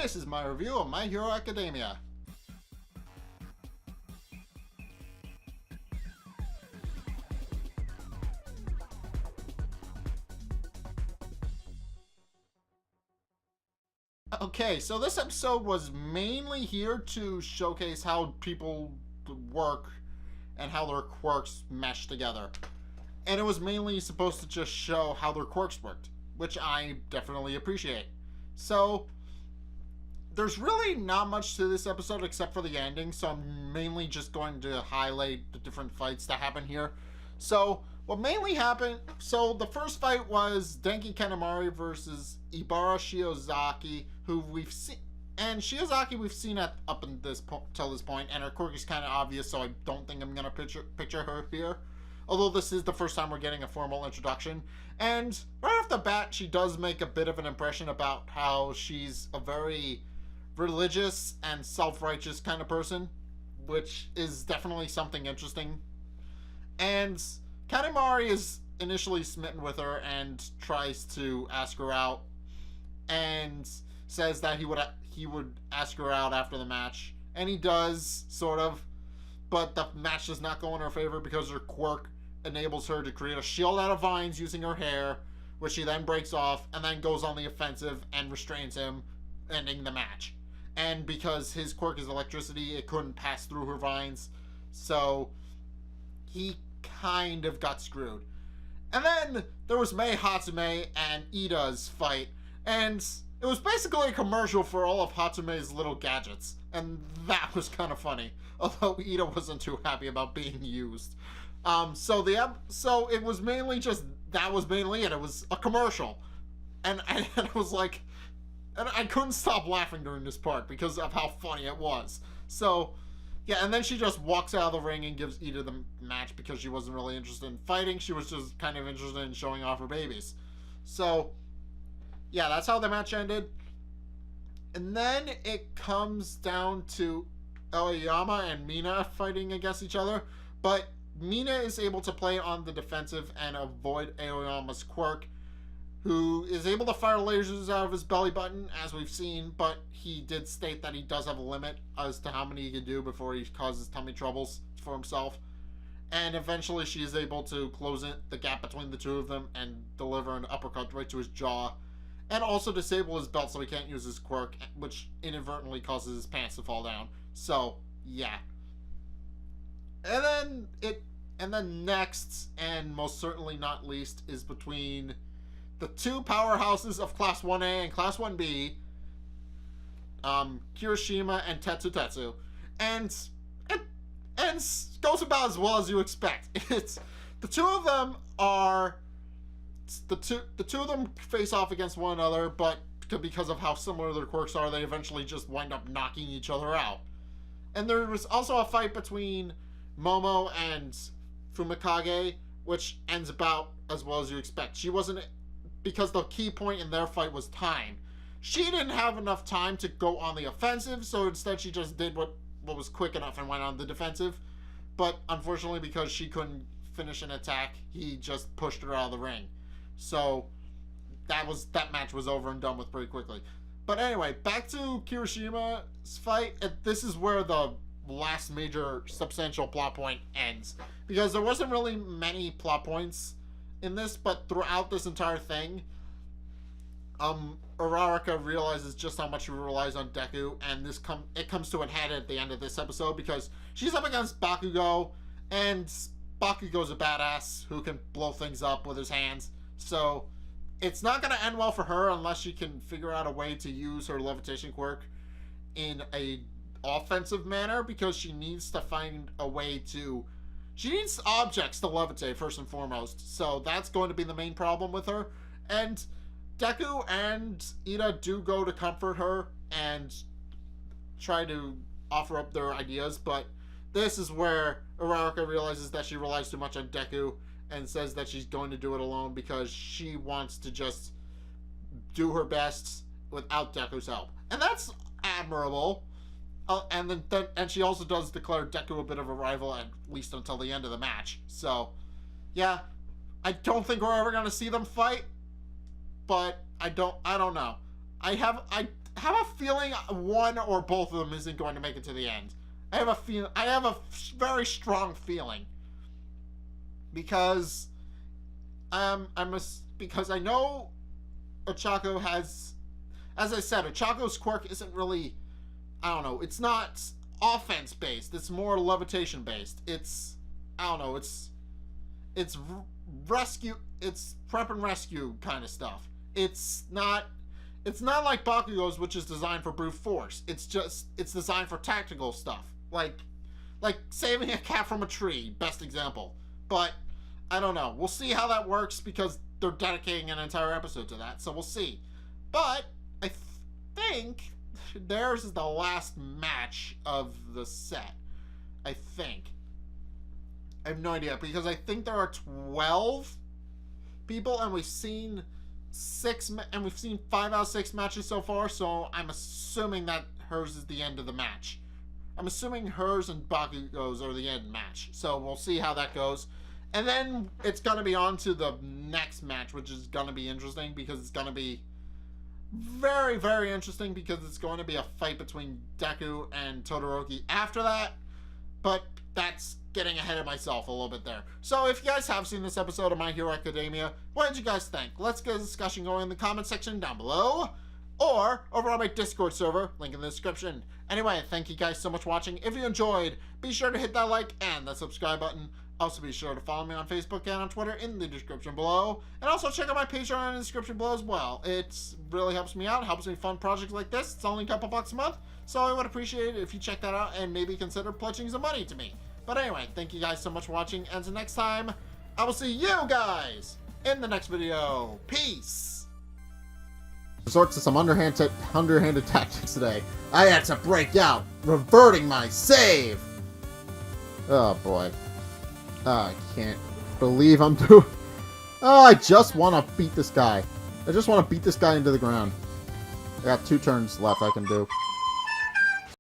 this is my review of My Hero Academia. Okay, so this episode was mainly here to showcase how people work and how their quirks mesh together. And it was mainly supposed to just show how their quirks worked, which I definitely appreciate. So, there's really not much to this episode except for the ending, so I'm mainly just going to highlight the different fights that happen here. So, what mainly happened, so the first fight was Denki Kanemaru versus Ibara Shiozaki, who we've seen, and Shiozaki we've seen up in this till this point, and her quirk is kind of obvious, so I don't think I'm gonna picture her here. Although this is the first time we're getting a formal introduction, and right off the bat, she does make a bit of an impression about how she's a very religious and self-righteous kind of person, which is definitely something interesting. And Kanemari is initially smitten with her and tries to ask her out, and says that he would ask her out after the match, and he does, sort of, but the match does not go in her favor because her quirk enables her to create a shield out of vines using her hair, which she then breaks off and then goes on the offensive and restrains him, ending the match. And because his quirk is electricity, it couldn't pass through her vines, so he kind of got screwed. And then there was Mei Hatsume and Ida's fight, and it was basically a commercial for all of Hatsume's little gadgets, and that was kind of funny, although Ida wasn't too happy about being used. So it was mainly just, that was mainly it. It was a commercial, and it was like, and I couldn't stop laughing during this part because of how funny it was. So, yeah, and then she just walks out of the ring and gives Ida the match because she wasn't really interested in fighting. She was just kind of interested in showing off her babies. So, yeah, that's how the match ended. And then it comes down to Aoyama and Mina fighting against each other. But Mina is able to play on the defensive and avoid Aoyama's quirk, who is able to fire lasers out of his belly button, as we've seen, but he did state that he does have a limit as to how many he can do before he causes tummy troubles for himself. And eventually she is able to close the gap between the two of them and deliver an uppercut right to his jaw, and also disable his belt so he can't use his quirk, which inadvertently causes his pants to fall down. So, yeah. And then next, and most certainly not least, is between the two powerhouses of Class 1A and Class 1B, Kirishima and Tetsu. And it goes about as well as you expect. It's the two of them face off against one another, but because of how similar their quirks are, they eventually just wind up knocking each other out. And there was also a fight between Momo and Fumikage, which ends about as well as you expect. She wasn't, because the key point in their fight was time. She didn't have enough time to go on the offensive, so instead she just did what was quick enough and went on the defensive. But unfortunately, because she couldn't finish an attack, he just pushed her out of the ring. So that match was over and done with pretty quickly. But anyway, back to Kirishima's fight. This is where the last major substantial plot point ends, because there wasn't really many plot points in this, but throughout this entire thing, Uraraka realizes just how much she relies on Deku, and it comes to a head at the end of this episode because she's up against Bakugo, and Bakugo's a badass who can blow things up with his hands. So it's not going to end well for her unless she can figure out a way to use her levitation quirk in a offensive manner, because she needs to find a way to... She needs objects to levitate, first and foremost. So that's going to be the main problem with her. And Deku and Ida do go to comfort her and try to offer up their ideas, but this is where Uraraka realizes that she relies too much on Deku and says that she's going to do it alone because she wants to just do her best without Deku's help. And that's admirable. And she also does declare Deku a bit of a rival, at least until the end of the match. So, yeah, I don't think we're ever gonna see them fight, but I don't know. have a feeling one or both of them isn't going to make it to the end. I have a very strong feeling. Because because I know Ochako has, as I said, Ochako's quirk isn't really, I don't know, it's not offense based, it's more levitation based. It's, I don't know, it's rescue, it's prep and rescue kind of stuff. It's not like Bakugo's, which is designed for brute force. It's designed for tactical stuff. Like saving a cat from a tree, best example. But I don't know. We'll see how that works because they're dedicating an entire episode to that, so we'll see. But I think theirs is the last match of the set. I think. I have no idea because I think there are 12 people and we've seen 5 out of 6 matches so far, so I'm assuming that hers is the end of the match. I'm assuming hers and Bakugo's are the end match. So we'll see how that goes. And then it's going to be on to the next match, which is going to be interesting because it's going to be very, very interesting because it's going to be a fight between Deku and Todoroki after that. But that's getting ahead of myself a little bit there. So if you guys have seen this episode of My Hero Academia, what did you guys think? Let's get a discussion going in the comment section down below. Or over on my Discord server, link in the description. Anyway, thank you guys so much for watching. If you enjoyed, be sure to hit that like and that subscribe button. Also, be sure to follow me on Facebook and on Twitter in the description below. And also check out my Patreon in the description below as well. It really helps me out. It helps me fund projects like this. It's only a couple bucks a month. So I would appreciate it if you check that out and maybe consider pledging some money to me. But anyway, thank you guys so much for watching. And until next time, I will see you guys in the next video. Peace. Resort to some underhanded tactics today. I had to break out, reverting my save. Oh boy. I can't believe I'm doing... Oh, I just want to beat this guy. I just want to beat this guy into the ground. I got 2 turns left I can do.